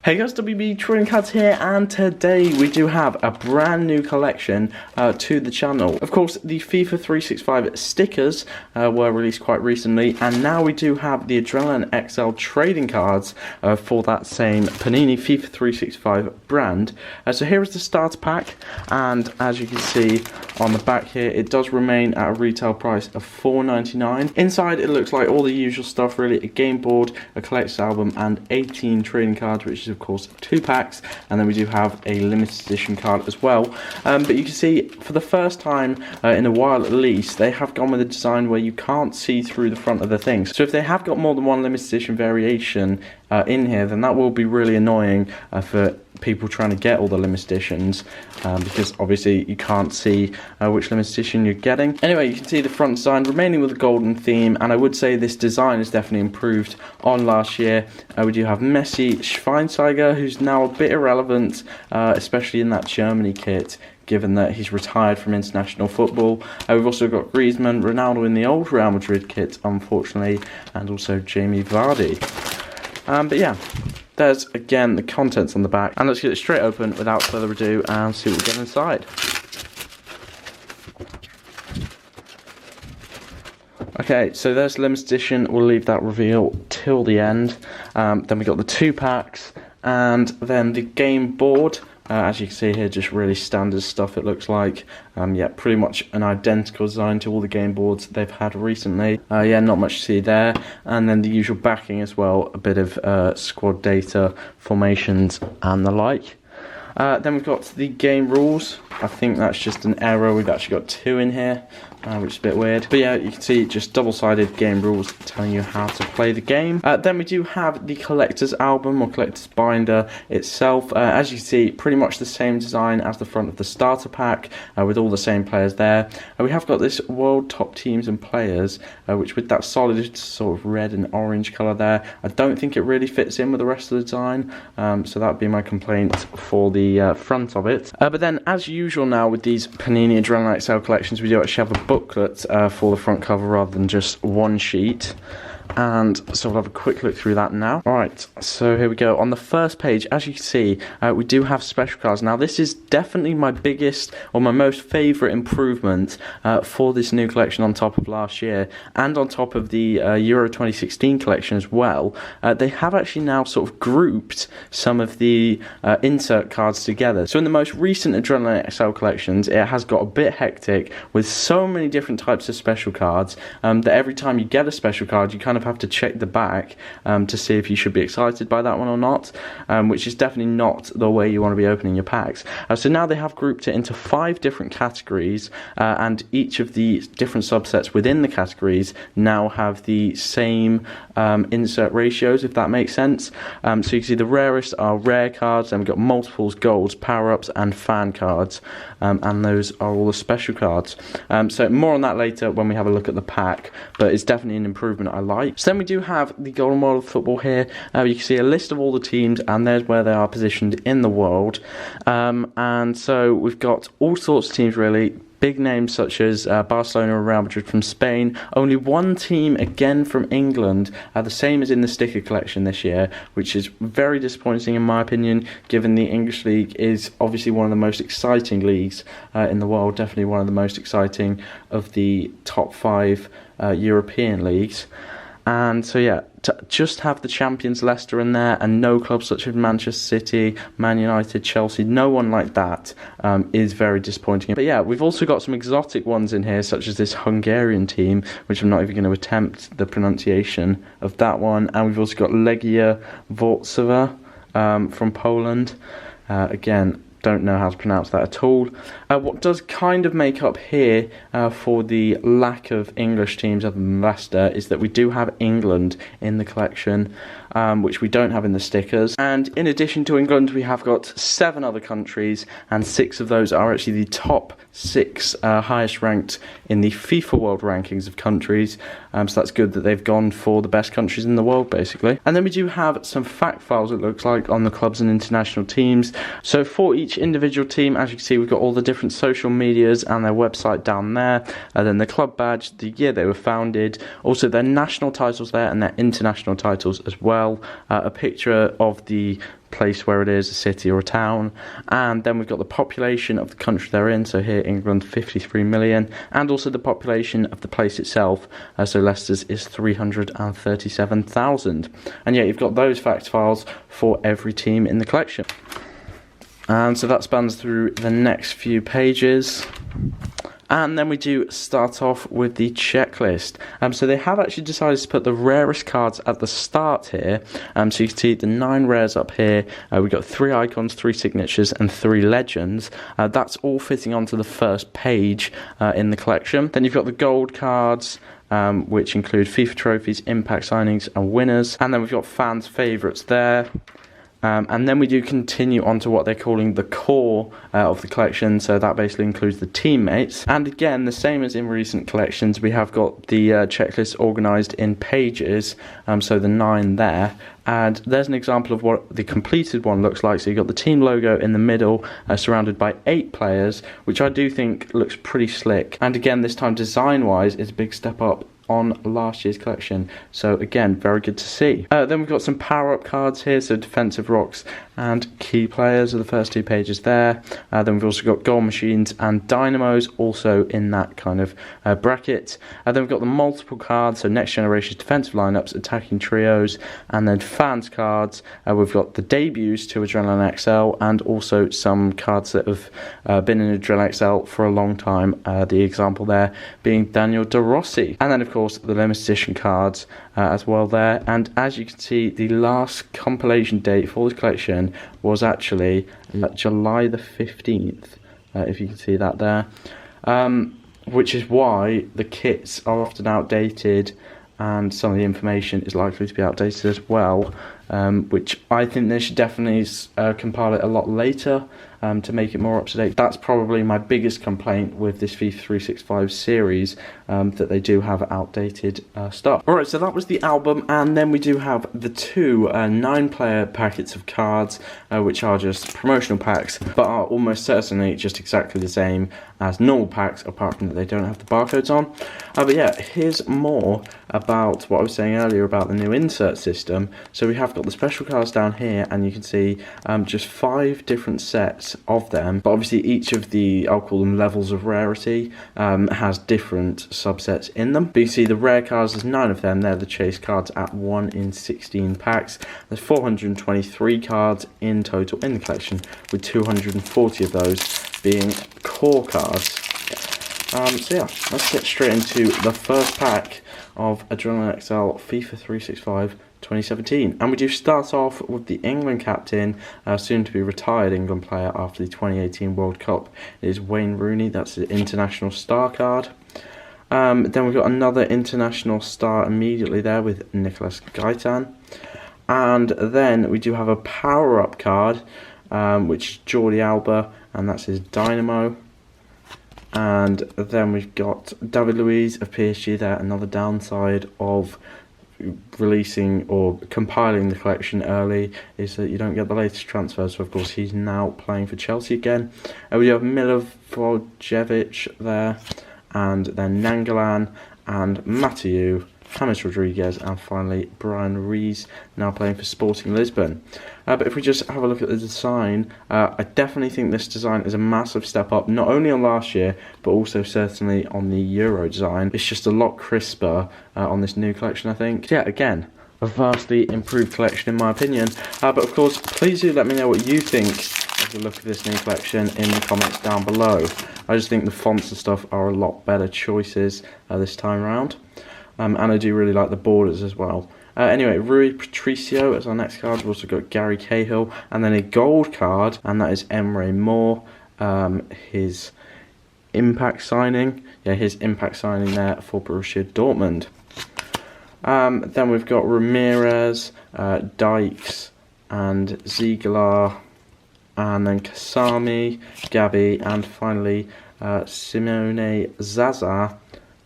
Hey guys, WB Trading Cards here, and today we do have a brand new collection to the channel. Of course, the FIFA 365 stickers were released quite recently, and now we do have the Adrenalyn XL trading cards for that same Panini FIFA 365 brand. So here is the starter pack, and as you can see on the back here, it does remain at a retail price of $4.99. Inside, it looks like all the usual stuff really: a game board, a collector's album, and 18 trading cards, which is of course 2 packs, and then we do have a limited edition card as well. But you can see for the first time in a while at least, they have gone with a design where you can't see through the front of the thing. So if they have got more than one limited edition variation in here, then that will be really annoying for people trying to get all the limited editions, because obviously you can't see which limited edition you're getting. Anyway, you can see the front design remaining with the golden theme, and I would say this design is definitely improved on last year. We do have Messi, Schweinsteiger, who's now a bit irrelevant, especially in that Germany kit, given that he's retired from international football. We've also got Griezmann, Ronaldo in the old Real Madrid kit, unfortunately, and also Jamie Vardy. But yeah, there's again the contents on the back, and let's get it straight open without further ado and see what we get inside. Okay, so there's the limited edition. We'll leave that reveal till the end. Then we got the 2 packs, and then the game board. As you can see here, just really standard stuff it looks like. Yeah, pretty much an identical design to all the game boards they've had recently. Yeah, not much to see there. And then the usual backing as well, a bit of squad data, formations and the like. Then we've got the game rules. I think that's just an error. We've actually got 2 in here, which is a bit weird. But yeah, you can see just double-sided game rules telling you how to play the game. Then we do have the collector's album or collector's binder itself. As you can see, pretty much the same design as the front of the starter pack, with all the same players there. We have got this world top teams and players, which with that solid sort of red and orange colour there, I don't think it really fits in with the rest of the design. So that would be my complaint for the front of it. But then, as usual now with these Panini Adrenalyn XL collections, we do actually have a booklet for the front cover rather than just one sheet. And so we'll have a quick look through that now. Alright, so here we go. On the first page, as you can see, we do have special cards. Now this is definitely my biggest or my most favourite improvement for this new collection on top of last year, and on top of the Euro 2016 collection as well. They have actually now sort of grouped some of the insert cards together. So in the most recent Adrenalyn XL collections, it has got a bit hectic with so many different types of special cards that every time you get a special card, you kind of have to check the back to see if you should be excited by that one or not, which is definitely not the way you want to be opening your packs. So now they have grouped it into 5 different categories, and each of the different subsets within the categories now have the same insert ratios, if that makes sense. So you can see the rarest are rare cards, then we've got multiples, golds, power-ups and fan cards, and those are all the special cards. So more on that later when we have a look at the pack, but it's definitely an improvement I like. So then we do have the Golden World of Football here. You can see a list of all the teams, and there's where they are positioned in the world. And so we've got all sorts of teams really. Big names such as Barcelona and Real Madrid from Spain. Only one team again from England, the same as in the sticker collection this year, which is very disappointing in my opinion, given the English League is obviously one of the most exciting leagues in the world, definitely one of the most exciting of the top 5 European leagues. And so yeah, to just have the champions Leicester in there and no clubs such as Manchester City, Man United, Chelsea, no one like that is very disappointing. But yeah, we've also got some exotic ones in here, such as this Hungarian team, which I'm not even going to attempt the pronunciation of that one. And we've also got Legia Warszawa from Poland. Again, don't know how to pronounce that at all. What does kind of make up here for the lack of English teams other than Leicester is that we do have England in the collection, which we don't have in the stickers. And in addition to England, we have got 7 other countries, and 6 of those are actually the top 6 highest ranked in the FIFA World Rankings of countries. So that's good that they've gone for the best countries in the world, basically. And then we do have some fact files, it looks like, on the clubs and international teams. So for each individual team, as you can see, we've got all the different social medias and their website down there. And then the club badge, the year they were founded, also their national titles there and their international titles as well. A picture of the place where it is, a city or a town, and then we've got the population of the country they're in. So here England 53 million, and also the population of the place itself. So Leicester's is 337,000, and yeah, you've got those fact files for every team in the collection. And so that spans through the next few pages. And then we do start off with the checklist. So they have actually decided to put the rarest cards at the start here. So you can see the 9 rares up here. We've got 3 icons, 3 signatures, and 3 legends. That's all fitting onto the first page in the collection. Then you've got the gold cards, which include FIFA trophies, impact signings, and winners. And then we've got fans' favourites there. And then we do continue on to what they're calling the core of the collection, so that basically includes the teammates. And again, the same as in recent collections, we have got the checklist organised in pages, so the 9 there. And there's an example of what the completed one looks like. So you've got the team logo in the middle, surrounded by 8 players, which I do think looks pretty slick. And again, this time design-wise, it's a big step up on last year's collection, so again, very good to see. Then we've got some power-up cards here, so defensive rocks and key players are the first 2 pages there. Then we've also got goal machines and dynamos also in that kind of bracket. Then we've got the multiple cards, so next generation defensive lineups, attacking trios, and then fans cards. We've got the debuts to Adrenalyn XL, and also some cards that have been in Adrenalyn XL for a long time. The example there being Daniel De Rossi. And then of course the limited edition cards as well there. And as you can see, the last compilation date for this collection was actually July the 15th, if you can see that there, which is why the kits are often outdated and some of the information is likely to be outdated as well, which I think they should definitely compile it a lot later to make it more up to date. That's probably my biggest complaint with this FIFA 365 series, that they do have outdated stuff. Alright, so that was the album, and then we do have the 2 9-player packets of cards, which are just promotional packs, but are almost certainly just exactly the same as normal packs, apart from that they don't have the barcodes on. But yeah, here's more about what I was saying earlier about the new insert system. So we have got the special cards down here, and you can see just 5 different sets of them, but obviously each of the, I'll call them levels of rarity, has different subsets in them. But you see the rare cards, there's 9 of them. They're the chase cards at 1 in 16 packs. There's 423 cards in total in the collection, with 240 of those being core cards. So yeah, let's get straight into the first pack of Adrenalyn XL FIFA 365 2017, and we do start off with the England captain, soon to be retired England player after the 2018 World Cup. It is Wayne Rooney. That's the international star card. Then we've got another international star immediately there with Nicolas Gaitan, and then we do have a power-up card, which is Jordi Alba, and that's his Dynamo. And then we've got David Luiz of PSG there. Another downside of releasing or compiling the collection early is that you don't get the latest transfers. So of course he's now playing for Chelsea again. We have Milivojevic there, and then Nangolan and Mathieu, James Rodriguez, and finally Brian Rees, now playing for Sporting Lisbon. But if we just have a look at the design, I definitely think this design is a massive step up, not only on last year, but also certainly on the Euro design. It's just a lot crisper on this new collection, I think. Yeah, again, a vastly improved collection in my opinion. But of course, please do let me know what you think of the look of this new collection in the comments down below. I just think the fonts and stuff are a lot better choices this time around. And I do really like the borders as well. Anyway, Rui Patricio as our next card. We've also got Gary Cahill, and then a gold card, and that is Emre Moore. His impact signing. Yeah, his impact signing there for Borussia Dortmund. Then we've got Ramirez, Dykes, and Ziegler, and then Kasami, Gabi, and finally Simone Zaza.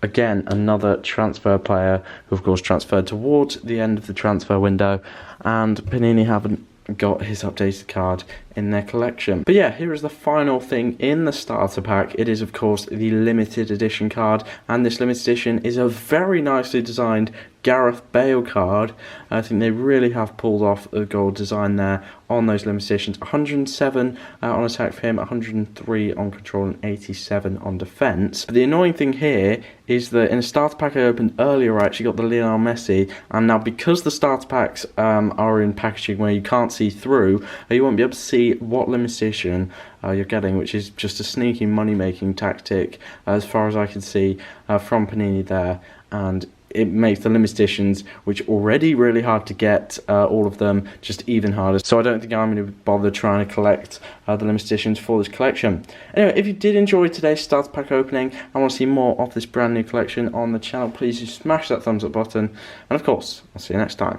Again, another transfer player who of course transferred towards the end of the transfer window, and Panini haven't got his updated card in their collection. But yeah, here is the final thing in the starter pack. It is of course the limited edition card, and this limited edition is a very nicely designed Gareth Bale card. I think they really have pulled off a gold design there on those limited editions. 107 on attack for him, 103 on control, and 87 on defence. But the annoying thing here is that in a starter pack I opened earlier, I actually got the Lionel Messi, and now because the starter packs are in packaging where you can't see through, you won't be able to see what limited edition you're getting, which is just a sneaky money-making tactic as far as I can see from Panini there, and it makes the limited editions, which are already really hard to get, all of them, just even harder. So I don't think I'm going to bother trying to collect the limited editions for this collection. Anyway, if you did enjoy today's starter pack opening and want to see more of this brand new collection on the channel, please do smash that thumbs up button. And of course, I'll see you next time.